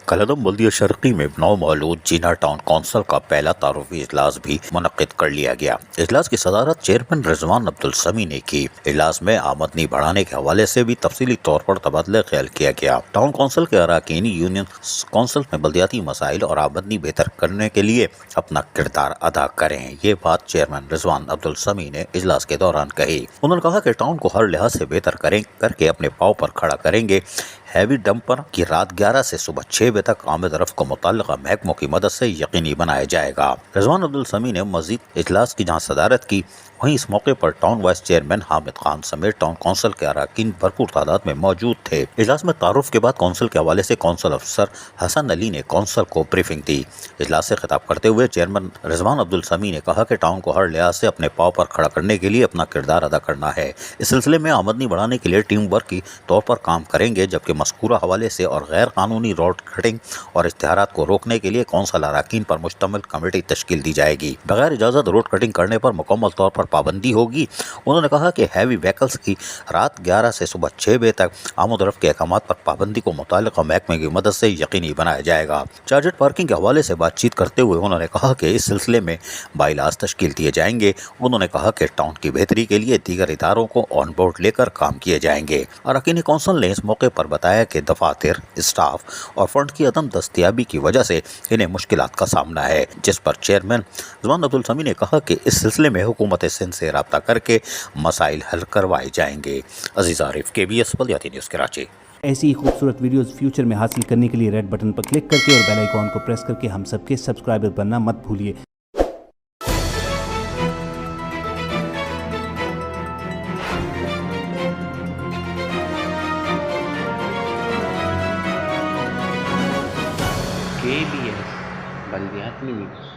कलदम बल्दिया शर्की में नौमौलूद जीना town council का पहला तारुफी इजलास भी मुनक्किद कर लिया गया। इजलास की सदारत चेयरमैन रिजवान अब्दुल समी ने की। इजलास में आमदनी बढ़ाने के हवाले से भी तफसीली तौर पर तबादला ख्याल किया गया। टाउन कौंसिल के अरकान यूनियन कौंसिल में बल्दियाती मसाइल और आमदनी बेहतर करने के लिए अपना किरदार अदा करें। ये बात चेयरमैन रिजवान अब्दुल समी ने इजलास के दौरान कही। उन्होंने कहा कि टाउन को हर लिहाज से बेहतर करके अपने पाँव पर खड़ा करेंगे। हैवी डंपर की रात 11 से सुबह 6 बजे तक आमद रफ्त को मुतल्लिका महकमों की मदद से यकीनी बनाया जाएगा। रिजवान अब्दुल समी ने मजीद इजलास की जहाँ सदारत की, वहीं इस मौके पर town vice chairman Hamid Khan समेत टाउन कौंसिल के अरकान भरपूर तादाद में मौजूद थे। इजलास में तारुफ के बाद कौंसिल के हवाले से कौंसिल अफसर हसन अली ने कौंसिल को ब्रीफिंग दी। इजलास से खिताब करते हुए चेयरमैन रिजवान अब्दुल समी ने कहा कि टाउन को हर लिहाज से अपने पाँव पर खड़ा करने के लिए अपना किरदार अदा करना है। इस सिलसिले में आमदनी बढ़ाने के लिए टीम वर्क की तौर पर काम करेंगे, जबकि मज़कूरा हवाले से और गैर कानूनी रोड कटिंग और इश्तिहारात को रोकने के लिए कौंसिल अरकान पर मुश्तमिल कमेटी तश्कील दी जाएगी। बगैर इजाज़त रोड कटिंग करने पर मुकम्मल तौर पर पाबंदी होगी। उन्होंने कहा कि हैवी व्हीकल्स की रात 11 से सुबह 6 बजे तक आमद रफ्त के अहकामात पर पाबंदी को मुतल्लिका महकमे की मदद से यकीनी बनाया जाएगा। चार्जर्ड पार्किंग के हवाले से बातचीत करते हुए उन्होंने कहा कि इस सिलसिले में बाइलास तश्कील दिए जाएंगे। उन्होंने कहा कि टाउन की बेहतरी के लिए दीगर इदारों को ऑन बोर्ड लेकर काम किए जाएंगे। अरकान कौंसिल ने इस मौके पर बताया कि दफातर, स्टाफ और फंड की अदम दस्तियाबी की वजह से इन्हें मुश्किलात का सामना है, जिस पर चेयरमैन रिजवान अब्दुल समी ने कहा कि इस सिलसिले में हुकूमत सिंध से रब्ता करके मसाइल हल करवाए जाएंगे। अजीज आरिफ, KBS बल्दियाती न्यूज़ कराची। ऐसी ही खूबसूरत वीडियोस फ्यूचर में हासिल करने के लिए रेड बटन पर क्लिक करके और बेल आइकॉन को प्रेस करके हम सबके सब्सक्राइबर बनना मत भूलिए। KBS बल्दियाती न्यूज़।